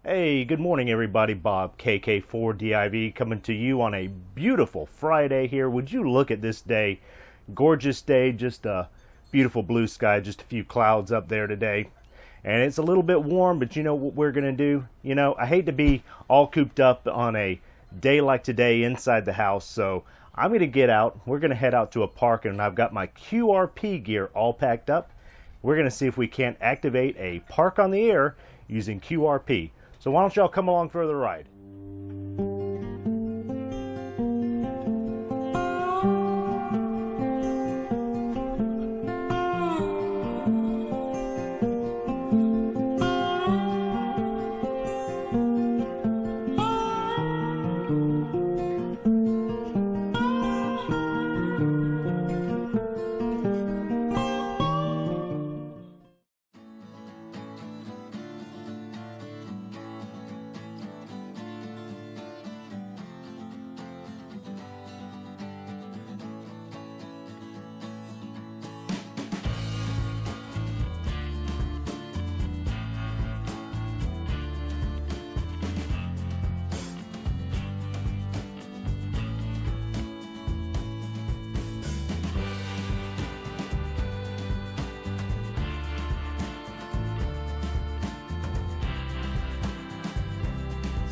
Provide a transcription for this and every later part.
Hey, good morning everybody. Bob KK4DIV coming to you on a beautiful Friday here. Would you look at this day? Gorgeous day, just a beautiful blue sky, just a few clouds up there today. And it's a little bit warm, but you know what we're going to do? You know, I hate to be all cooped up on a day like today inside the house, so I'm going to get out. We're going to head out to a park, and I've got my QRP gear all packed up. We're going to see if we can't activate a park on the air using QRP. So why don't y'all come along for the ride?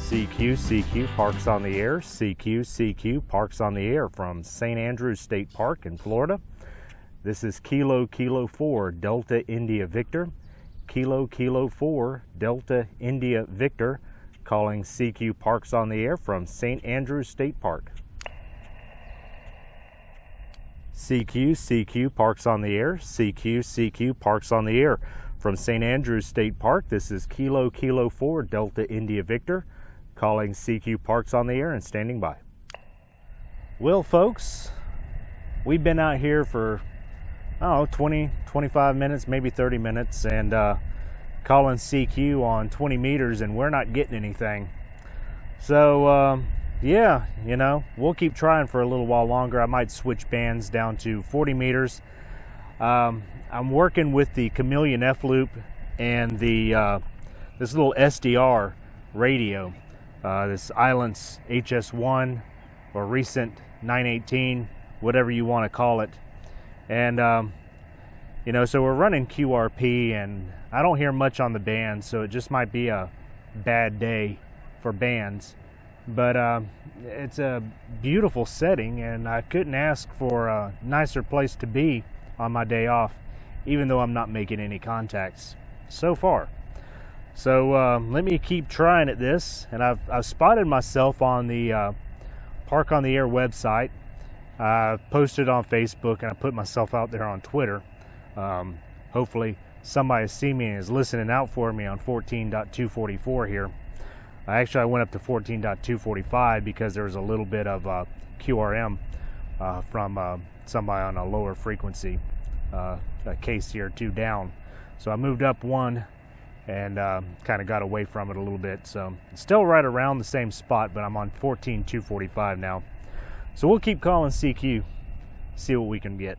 CQ Parks on the Air. CQ Parks on the Air from St. Andrews State Park in Florida. This is Kilo 4 Delta India Victor. Kilo 4 Delta India Victor calling CQ Parks on the Air from St. Andrews State Park. CQ Parks on the Air. CQ Parks on the Air from St. Andrews State Park. This is Kilo 4 Delta India Victor calling CQ Parks on the Air and standing by. Well, folks, we've been out here for, 20, 25 minutes, maybe 30 minutes, and calling CQ on 20 meters, and we're not getting anything. So, yeah, you know, we'll keep trying for a little while longer. I might switch bands down to 40 meters. I'm working with the Chameleon F-Loop and the this little SDR radio. This Island's HS1 or recent 918, whatever you want to call it. And, you know, so we're running QRP, and I don't hear much on the band, so it just might be a bad day for bands. But it's a beautiful setting, and I couldn't ask for a nicer place to be on my day off, even though I'm not making any contacts so far. So let me keep trying at this, and I've spotted myself on the Park on the Air website. I posted on Facebook, and I put myself out there on Twitter. Hopefully somebody see me and is listening out for me on 14.244 here. Actually, I went up to 14.245 because there was a little bit of QRM from somebody on a lower frequency, a case here 2 down. So I moved up 1 and kind of got away from it a little bit. So it's still right around the same spot, but I'm on 14.245 now. So we'll keep calling CQ, see what we can get.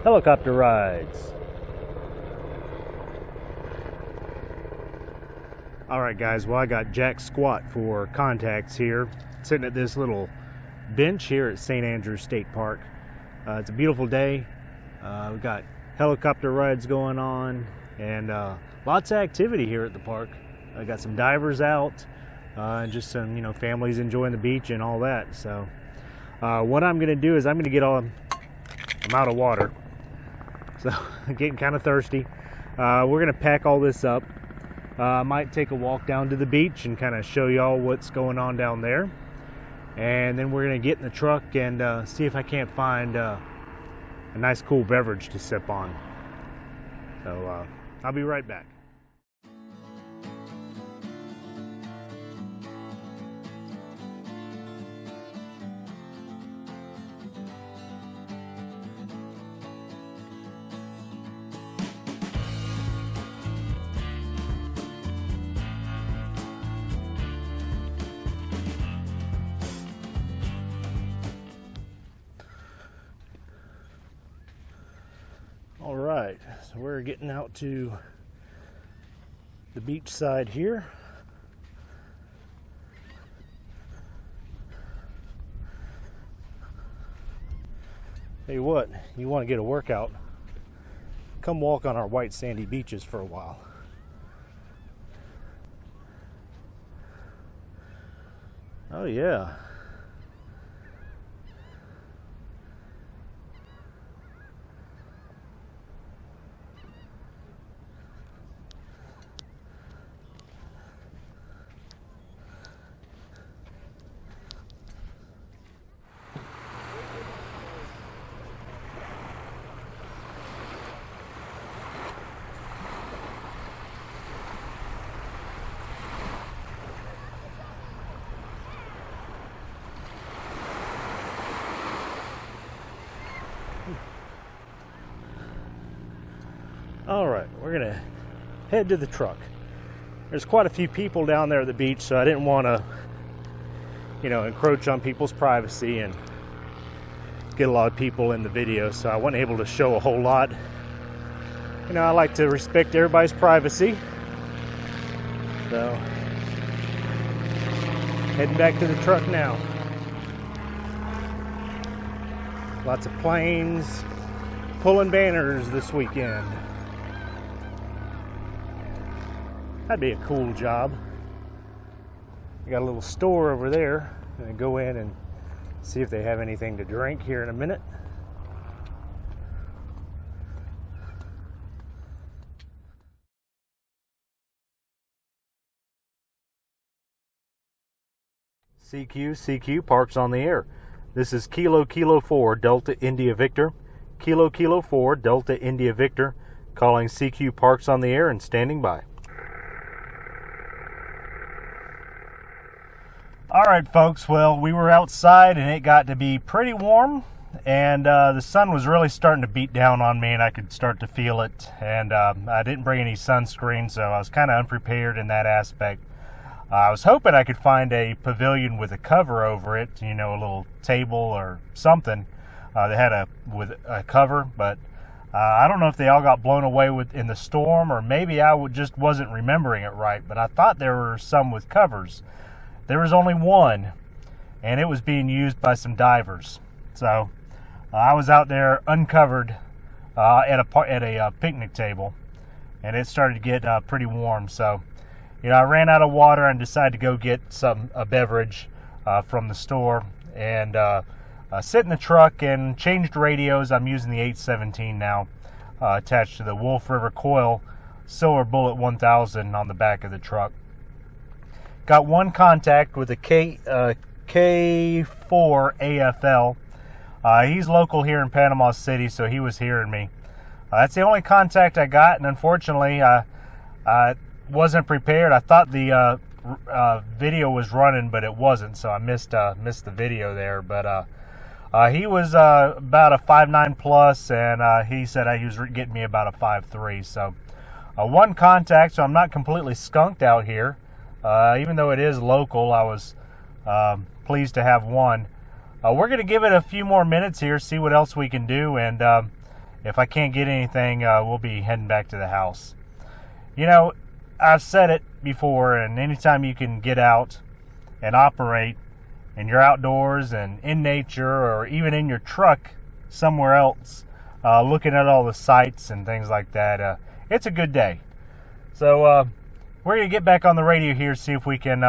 Helicopter rides. All right, guys, well, I got jack squat for contacts here, sitting at this little bench here at St. Andrews State Park. It's a beautiful day. We've got helicopter rides going on, and lots of activity here at the park. I got some divers out, and just some, you know, families enjoying the beach and all that. So what I'm going to do is I'm out of water, so I'm getting kind of thirsty. We're going to pack all this up. I might take a walk down to the beach and kind of show y'all what's going on down there, and then we're going to get in the truck and see if I can't find a nice cool beverage to sip on. So I'll be right back. All right, so we're getting out to the beach side here. Tell you what, you want to get a workout, come walk on our white sandy beaches for a while. Oh yeah. All right, we're gonna head to the truck. There's quite a few people down there at the beach, so I didn't want to, encroach on people's privacy and get a lot of people in the video, so I wasn't able to show a whole lot. I like to respect everybody's privacy. So, heading back to the truck now. Lots of planes pulling banners this weekend. That'd be a cool job. I got a little store over there. I'm gonna go in and see if they have anything to drink here in a minute. CQ Parks on the Air. This is Kilo 4 Delta India Victor. Kilo 4 Delta India Victor, calling CQ Parks on the Air and standing by. Alright folks, well, we were outside and it got to be pretty warm, and the sun was really starting to beat down on me and I could start to feel it, and I didn't bring any sunscreen, so I was kind of unprepared in that aspect. I was hoping I could find a pavilion with a cover over it, a little table or something that had a cover, but I don't know if they all got blown away in the storm, or maybe I just wasn't remembering it right, but I thought there were some with covers. There was only one, and it was being used by some divers. So I was out there uncovered at a picnic table, and it started to get pretty warm. So, I ran out of water and decided to go get a beverage from the store, and sit in the truck and changed radios. I'm using the 817 now, attached to the River Coil Silver Bullet 1000 on the back of the truck. Got one contact with a K4 AFL. He's local here in Panama City, so he was hearing me. That's the only contact I got, and unfortunately, I wasn't prepared. I thought the video was running, but it wasn't, so I missed the video there. But he was about a 5.9 plus, and he said he was getting me about a 5.3. So one contact, so I'm not completely skunked out here. Even though it is local, I was pleased to have one. We're going to give it a few more minutes here, see what else we can do, and if I can't get anything, we'll be heading back to the house. I've said it before, and anytime you can get out and operate, and you're outdoors and in nature, or even in your truck somewhere else, looking at all the sights and things like that, it's a good day. So, we're going to get back on the radio here, see if we can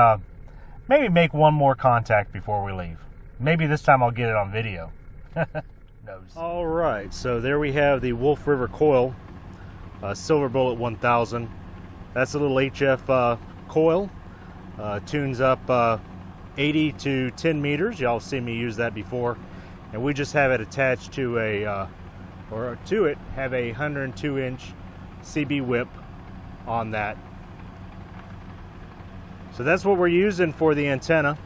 maybe make one more contact before we leave. Maybe this time I'll get it on video. All right, so there we have the River Coil Silver Bullet 1000. That's a little HF coil. Tunes up 80 to 10 meters. Y'all seen me use that before. And we just have it attached to have a 102-inch CB whip on that. So that's what we're using for the antenna.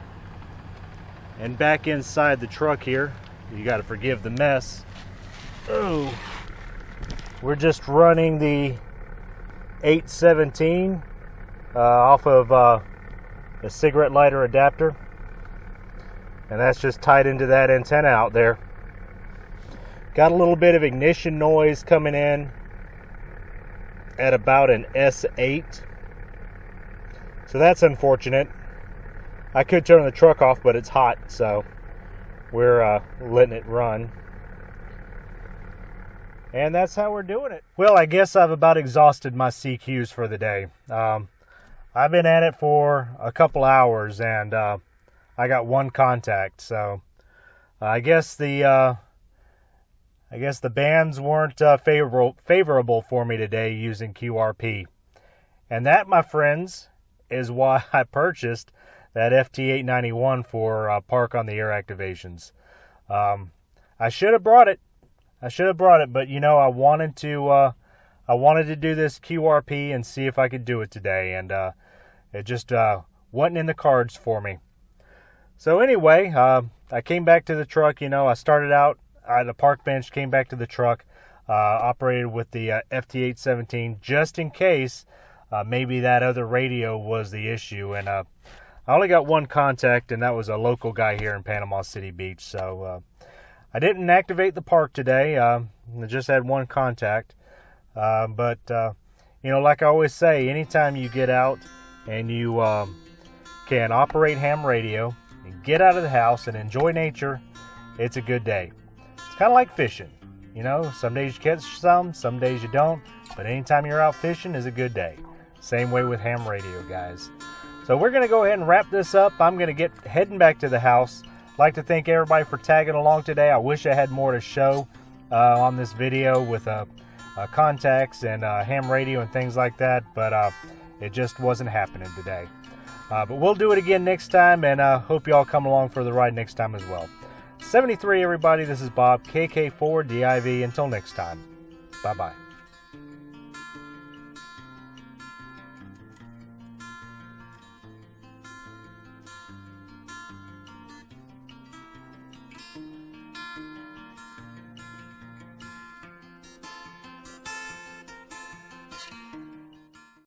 And back inside the truck here, you got to forgive the mess. Oh, we're just running the 817 off of a cigarette lighter adapter, and that's just tied into that antenna out there. Got a little bit of ignition noise coming in at about an S8. So that's unfortunate. I could turn the truck off, but it's hot, so we're letting it run. And that's how we're doing it. Well, I guess I've about exhausted my CQs for the day. I've been at it for a couple hours, and I got one contact. So I guess the bands weren't favorable for me today using QRP. And that, my friends, is why I purchased that FT891 for Park on the Air activations. I should have brought it. But you know, I wanted to do this QRP and see if I could do it today, and it just wasn't in the cards for me. So anyway, I came back to the truck. You know, I started out at a park bench, came back to the truck, operated with the FT817 just in case maybe that other radio was the issue. And I only got one contact, and that was a local guy here in Panama City Beach. So I didn't activate the park today. I just had one contact. But you know, like I always say, anytime you get out and you can operate ham radio and get out of the house and enjoy nature, it's a good day. It's kind of like fishing. You know, some days you catch some days you don't. But anytime you're out fishing is a good day. Same way with ham radio, guys. So we're going to go ahead and wrap this up. I'm going to get heading back to the house. I'd like to thank everybody for tagging along today. I wish I had more to show on this video with contacts and ham radio and things like that, but it just wasn't happening today. But we'll do it again next time, and hope you all come along for the ride next time as well. 73, everybody. This is Bob, KK4DIV. Until next time, bye-bye.